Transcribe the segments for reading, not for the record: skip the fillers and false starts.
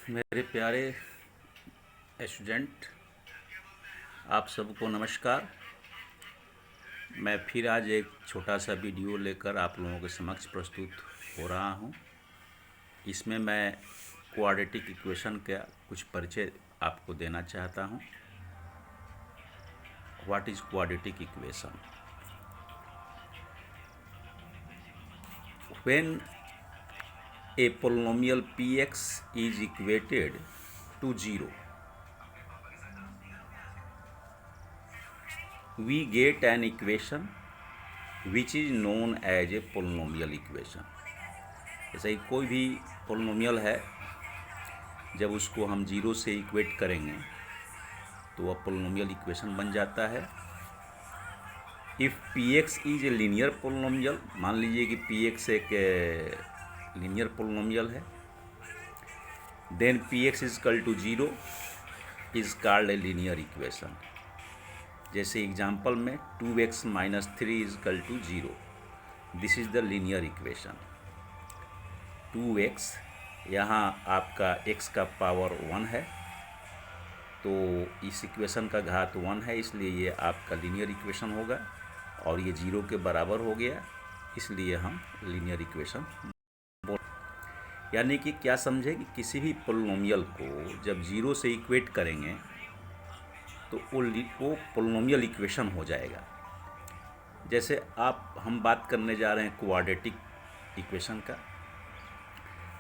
मेरे प्यारे स्टूडेंट, आप सबको नमस्कार। मैं फिर आज एक छोटा सा वीडियो लेकर आप लोगों के समक्ष प्रस्तुत हो रहा हूं। इसमें मैं क्वाड्रेटिक इक्वेशन का कुछ परिचय आपको देना चाहता हूं। What is quadratic equation? When a polynomial px is equated to 0, we get an equation which is known as a polynomial equation। जैसे ही कोई भी पोलिनोमियल है, जब उसको हम जीरो से इक्वेट करेंगे तो वह पोलिनोमियल इक्वेशन बन जाता है। If P x is a linear polynomial, मान लीजिए कि पी एक्स एक लीनियर पोलिनोमियल है, then P x is equal to zero is called a linear equation. जैसे एग्जांपल में 2x minus 3 is equal to zero, this is the linear equation. 2x, यहाँ आपका x का पावर 1 है, तो इस इक्वेशन का घात 1 है, इसलिए ये आपका लीनियर इक्वेशन होगा। और ये जीरो के बराबर हो गया, इसलिए हम लीनियर इक्वेशन बोल। यानी कि क्या समझे कि किसी भी पोलिनोमियल को जब जीरो से इक्वेट करेंगे तो वो पोलिनोमियल इक्वेशन हो जाएगा। जैसे हम बात करने जा रहे हैं क्वाड्रेटिक इक्वेशन का,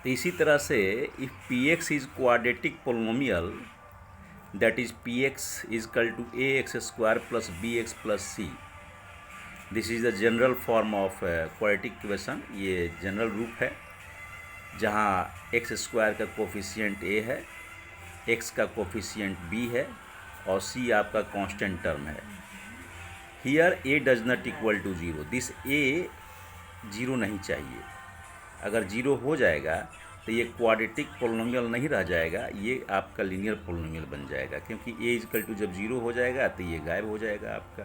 तो इसी तरह से if P x is quadratic polynomial, that is P x is equal to a x square plus b x plus c. This is the general form of quadratic equation. ये general रूप है जहाँ x square का coefficient a है, x का coefficient b है और c आपका कांस्टेंट टर्म है। Here a does not equal to zero, this a zero नहीं चाहिए। अगर जीरो हो जाएगा तो ये क्वाड्रेटिक पोलिनोमियल नहीं रह जाएगा, ये आपका लीनियर पोलिनोमियल बन जाएगा, क्योंकि ए इक्वल टू जब जीरो हो जाएगा तो ये गायब हो जाएगा आपका,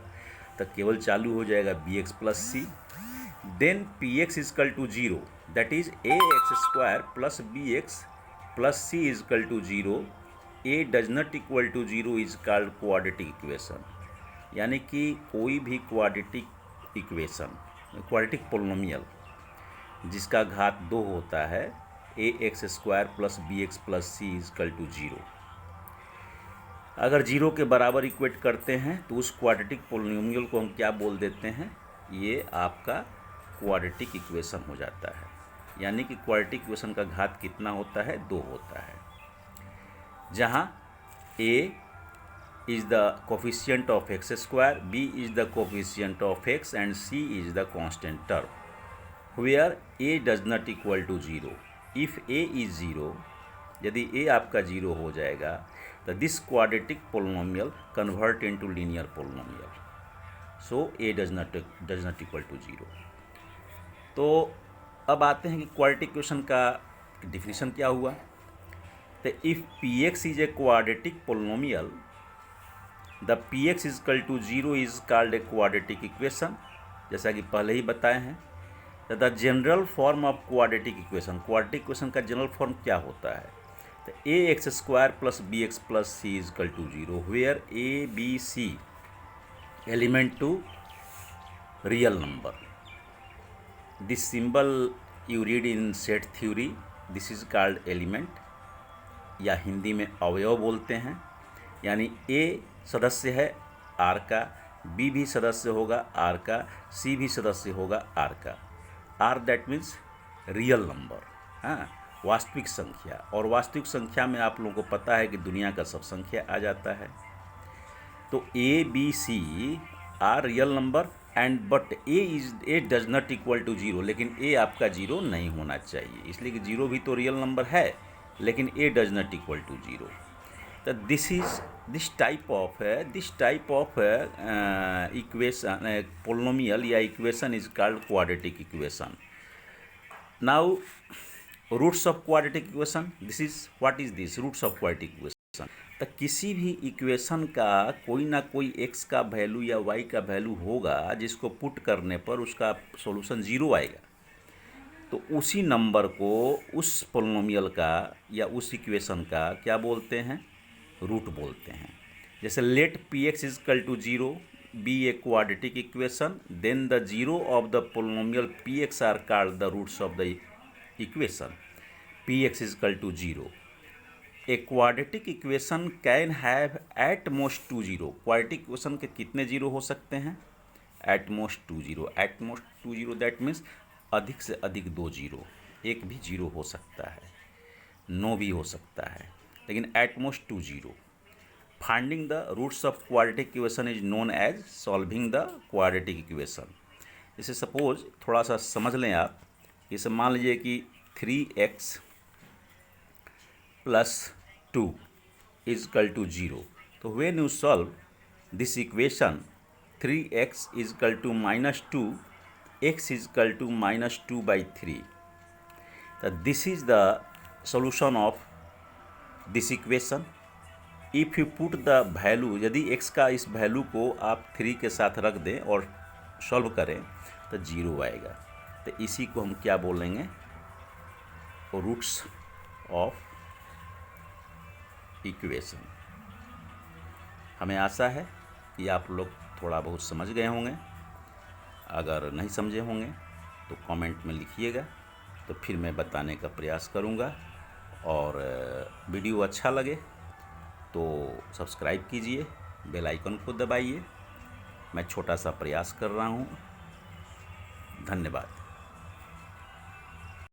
तो केवल चालू हो जाएगा b x plus c. Then P x equal to zero, that is a x square plus b x plus c equal to zero. A does not equal to zero is called quadratic equation. यानी कि कोई भी quadratic equation, quadratic polynomial जिसका घात 2 होता है, a x square plus b x plus c equal to zero, अगर zero के बराबर इक्वेट करते हैं तो उस क्वाड्रेटिक पोलिनोमियल को हम क्या बोल देते हैं? ये आपका क्वाड्रेटिक इक्वेशन हो जाता है। यानी कि क्वाड्रेटिक इक्वेशन का घात कितना होता है? 2 होता है, जहाँ a is the coefficient of x square, b is the coefficient of x and c is the constant term, where a does not equal to 0. If a is 0, यदि a आपका 0 हो जाएगा तो this quadratic polynomial convert into linear polynomial, so a does not equal to 0. तो अब आते हैं कि क्वाड्रेटिक इक्वेशन का डिफिनीशन क्या हुआ। तो if P x is a quadratic polynomial, the p x is equal to zero is called a quadratic equation. जैसा कि पहले ही बताए हैं, the general form of quadratic equation, quadratic equation का जनरल फॉर्म क्या होता है? तो a x square plus b x plus c is equal to zero, where a b c element to real number. This symbol you read in set theory, this is called element, या हिंदी में अवयव बोलते हैं। यानी ए सदस्य है are का, B भी सदस्य होगा आर का, सी भी सदस्य होगा आर का। R that means real number, हाँ, वास्तविक संख्या। और वास्तविक संख्या में आप लोगों को पता है कि दुनिया का सब संख्या आ जाता है। तो a b c are real number and but a does not equal to zero, लेकिन ए आपका जीरो नहीं होना चाहिए, इसलिए कि जीरो भी तो रियल नंबर है, लेकिन a does not equal to zero. तो this type of equation, polynomial या equation is called quadratic equation. Now roots of quadratic equation, this is what is this roots of quadratic equation. तो किसी भी equation का कोई ना कोई x का वैल्यू या y का वैल्यू होगा जिसको पुट करने पर उसका सॉल्यूशन जीरो आएगा। तो उसी नंबर को उस पोलिनोमियल का या उस इक्वेशन का क्या बोलते हैं, रूट बोलते हैं। जैसे let P x is equal to 0 be a quadratic equation, then the zero of the polynomial P x are called the roots of the equation P x is equal to 0। A quadratic equation can have at most 2 zero. Quadratic equation के कितने zero हो सकते हैं, at most 2 zero. At most 2 zero that means अधिक से अधिक 2 zero, एक भी जीरो हो सकता है, नो भी हो सकता है, लेकिन at most 2 zero. Finding the roots of quadratic equation is known as solving the quadratic equation. जैसे सपोज थोड़ा सा समझ लें आप, जैसे मान लीजिए कि 3x plus 2 is equal to 0। तो when you solve this equation 3x is equal to -2, x is equal to -2/3. This is the solution of this equation. If you put the value, यदि x का इस value को आप 3 के साथ रख दें और सॉल्व करें तो 0 आएगा। तो इसी को हम क्या बोलेंगे, रूट्स ऑफ इक्वेशन। हमें आशा है कि आप लोग थोड़ा बहुत समझ गए होंगे। अगर नहीं समझे होंगे तो कमेंट में लिखिएगा, तो फिर मैं बताने का प्रयास करूंगा। और वीडियो अच्छा लगे तो सब्सक्राइब कीजिए, बेल आइकन को दबाइए। मैं छोटा सा प्रयास कर रहा हूं। धन्यवाद।